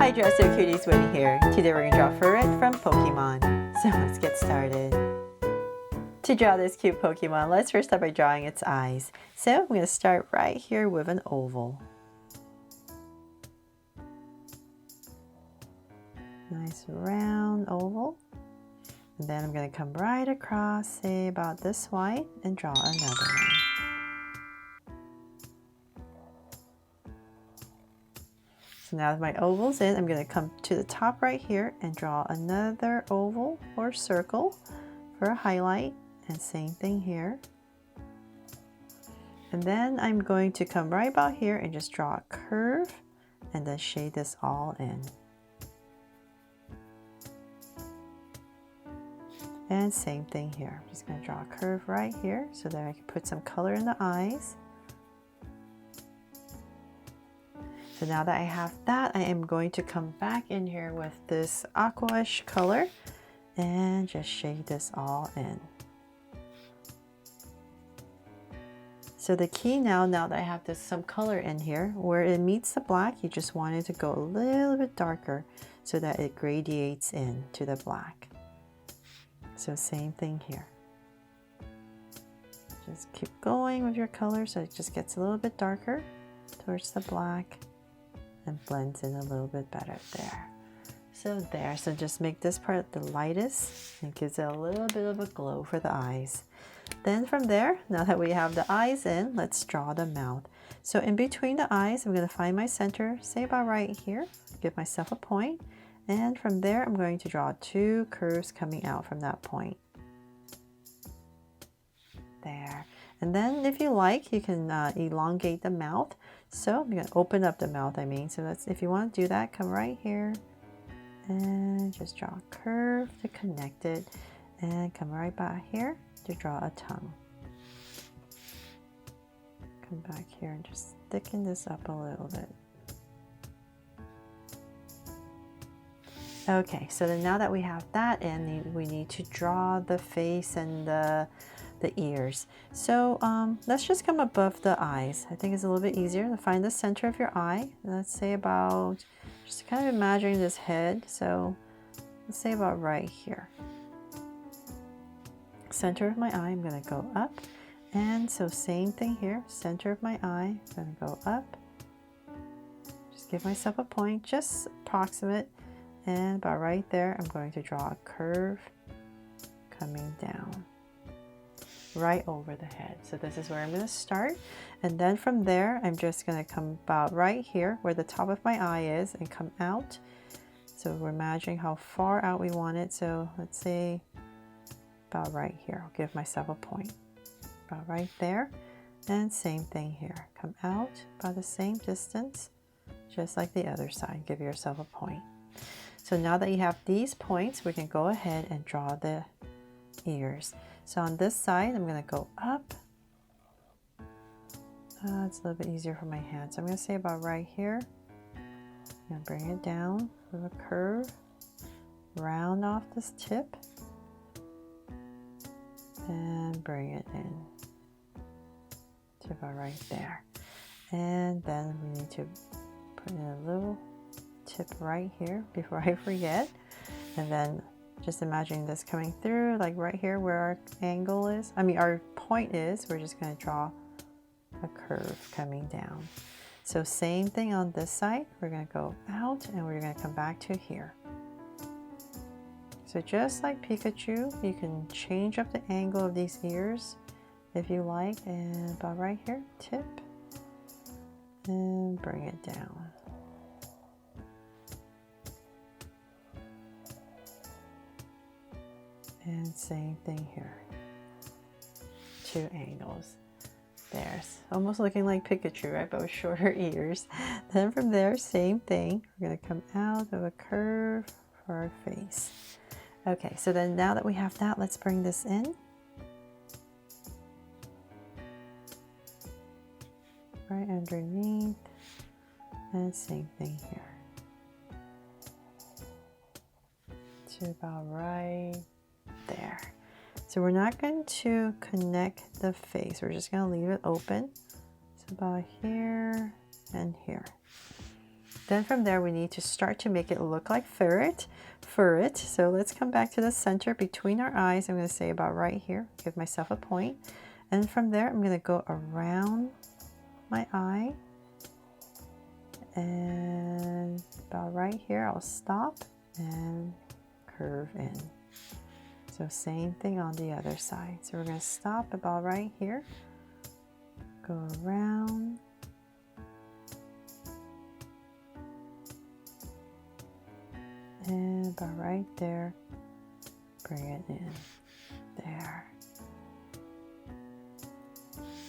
Hi Dresser Cuties, Winnie here. Today we're going to draw Furret from Pokemon. So let's get started. To draw this cute Pokemon, let's first start by drawing its eyes. So I'm going to start right here with an oval. Nice round oval. And then I'm going to come right across, say about this wide, and draw another one. So now that my oval's in, I'm going to come to the top right here and draw another oval or circle for a highlight, and same thing here. And then I'm going to come right about here and just draw a curve and then shade this all in. And same thing here. I'm just going to draw a curve right here so that I can put some color in the eyes. So now that I have that, I am going to come back in here with this aquaish color and just shade this all in. So the key now that I have some color in here, where it meets the black, you just want it to go a little bit darker so that it gradiates into the black. So same thing here. Just keep going with your color so it just gets a little bit darker towards the black and blends in a little bit better there. So just make this part the lightest and gives it a little bit of a glow for the eyes. Then from there, now that we have the eyes in, let's draw the mouth. So in between the eyes, I'm going to find my center, say about right here, give myself a point, and from there I'm going to draw two curves coming out from that point. There. And then if you like, you can elongate the mouth. So I'm going to open up the mouth, so that's, if you want to do that, come right here and just draw a curve to connect it, and come right back here to draw a tongue. Come back here and just thicken this up a little bit. Okay, so then now that we have that in, we need to draw the face and the ears. So let's just come above the eyes. I think it's a little bit easier to find the center of your eye. Let's say about, just kind of imagining this head. So let's say about right here. Center of my eye, I'm going to go up. And so same thing here, center of my eye, I'm going to go up. Just give myself a point, just approximate. And about right there, I'm going to draw a curve coming down right over the head. So this is where I'm going to start. And then from there, I'm just going to come about right here where the top of my eye is and come out. So we're imagining how far out we want it. So let's say about right here. I'll give myself a point. About right there. And same thing here. Come out about the same distance, just like the other side. Give yourself a point. So now that you have these points, we can go ahead and draw the ears. So on this side, I'm going to go up. It's a little bit easier for my hand. So I'm going to say about right here. I'm going to bring it down with a curve. Round off this tip. And bring it in to about right there. And then we need to put in a little tip right here before I forget. And then just imagining this coming through, like right here where our angle is, our point is, we're just going to draw a curve coming down. So same thing on this side, we're going to go out and we're going to come back to here. So just like Pikachu, you can change up the angle of these ears if you like, and about right here, tip, and bring it down. And same thing here, two angles. There's almost looking like Pikachu, right? But with shorter ears. Then from there, same thing. We're going to come out of a curve for our face. Okay, so then now that we have that, let's bring this in. Right underneath. And same thing here. To about right there. So we're not going to connect the face. We're just going to leave it open. So about here and here. Then from there, we need to start to make it look like Furret. So let's come back to the center between our eyes. I'm going to say about right here, give myself a point. And from there, I'm going to go around my eye. And about right here, I'll stop and curve in. So same thing on the other side. So we're going to stop about right here, go around, and about right there, bring it in, there.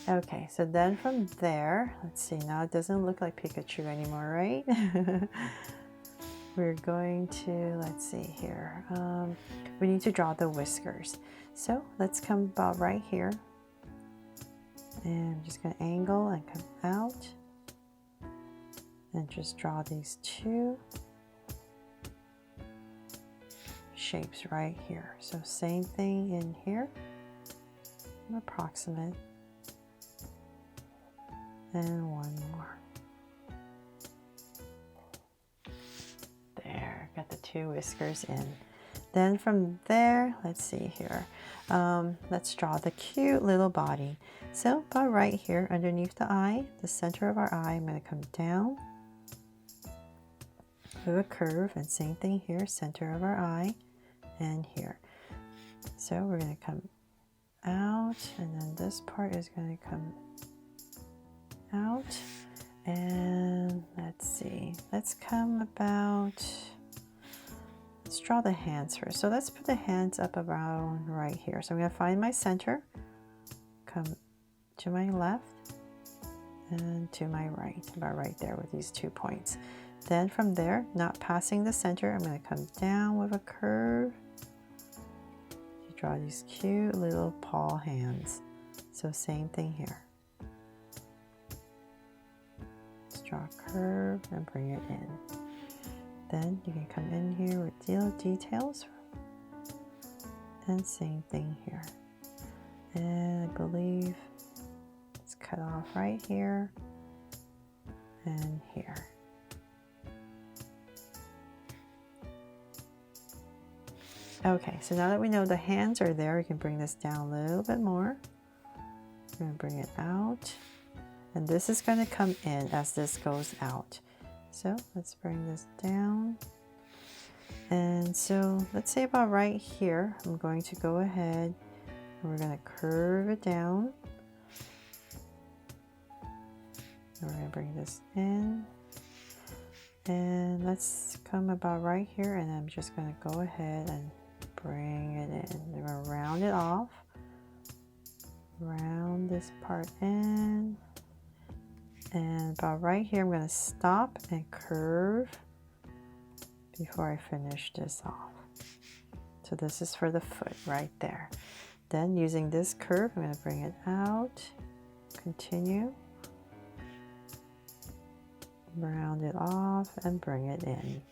Okay, so then from there, let's see, now it doesn't look like Pikachu anymore, right? We're going to, let's see here, we need to draw the whiskers. So let's come about right here, and I'm just going to angle and come out, and just draw these two shapes right here. So same thing in here, approximate, and one more. There, got the two whiskers in. Then from there, let's see here, let's draw the cute little body. So about right here underneath the eye, the center of our eye, I'm going to come down, do a curve, and same thing here, center of our eye, and here. So we're going to come out, and then this part is going to come out, and let's see, let's come about, let's draw the hands first. So let's put the hands up around right here. So I'm going to find my center, come to my left and to my right, about right there with these 2 points. Then from there, not passing the center, I'm going to come down with a curve to draw these cute little paw hands. So same thing here. Draw a curve and bring it in. Then you can come in here with details, and same thing here. And I believe it's cut off right here and here. Okay, so now that we know the hands are there, we can bring this down a little bit more. We're going to bring it out. And this is going to come in as this goes out. So let's bring this down. And so let's say about right here, I'm going to go ahead and we're going to curve it down. And we're going to bring this in. And let's come about right here, and I'm just going to go ahead and bring it in. We're going to round it off. Round this part in. And about right here, I'm going to stop and curve before I finish this off. So this is for the foot right there. Then using this curve, I'm going to bring it out, continue, round it off and bring it in.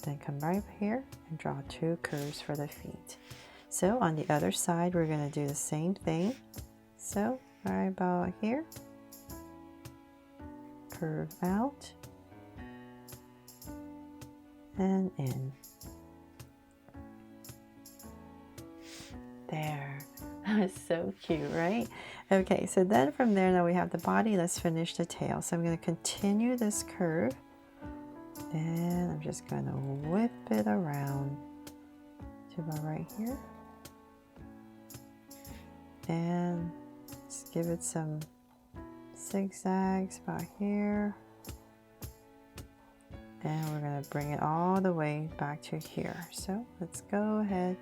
Then come right here and draw two curves for the feet. So on the other side, we're going to do the same thing. So right about here, curve out and in. There. That was so cute, right? Okay, so then from there, now we have the body. Let's finish the tail. So I'm going to continue this curve, and I'm just going to whip it around to about right here, and just give it some zigzags about here, and we're going to bring it all the way back to here. So let's go ahead,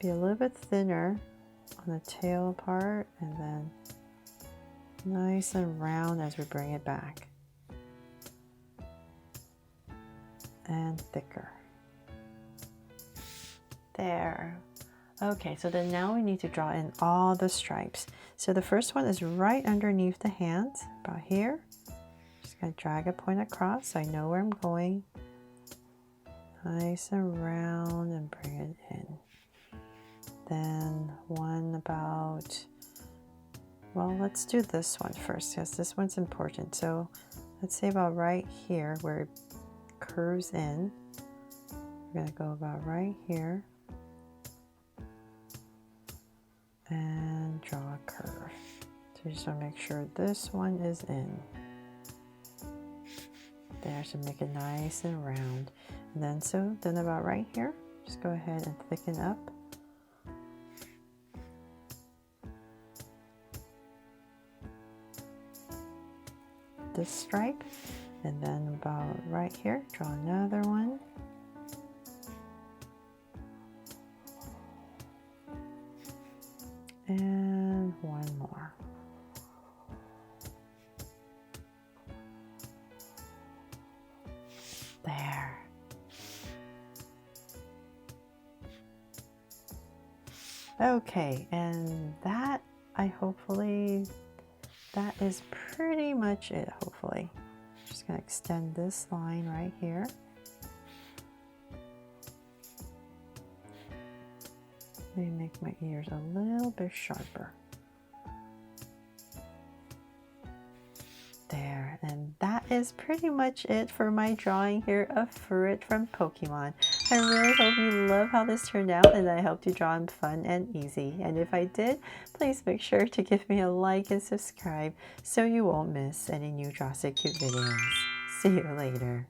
be a little bit thinner on the tail part, and then nice and round as we bring it back, and thicker. There. Okay, so then now we need to draw in all the stripes. So the first one is right underneath the hands, about here. Just gonna drag a point across so I know where I'm going. Nice and round and bring it in. Then one about, well, let's do this one first because this one's important. So let's say about right here where curves in. We're going to go about right here and draw a curve. So you just want to make sure this one is in. There, to make it nice and round. And then about right here, just go ahead and thicken up. This stripe, and then about right here, draw another one. And one more. There. Okay, and that that is pretty much it, hopefully. Just gonna extend this line right here. Maybe make my ears a little bit sharper. There, and that is pretty much it for my drawing here of Furret from Pokemon. I really hope you love how this turned out and I helped you draw them fun and easy. And if I did, please make sure to give me a like and subscribe so you won't miss any new Draw Sit Cute videos. See you later.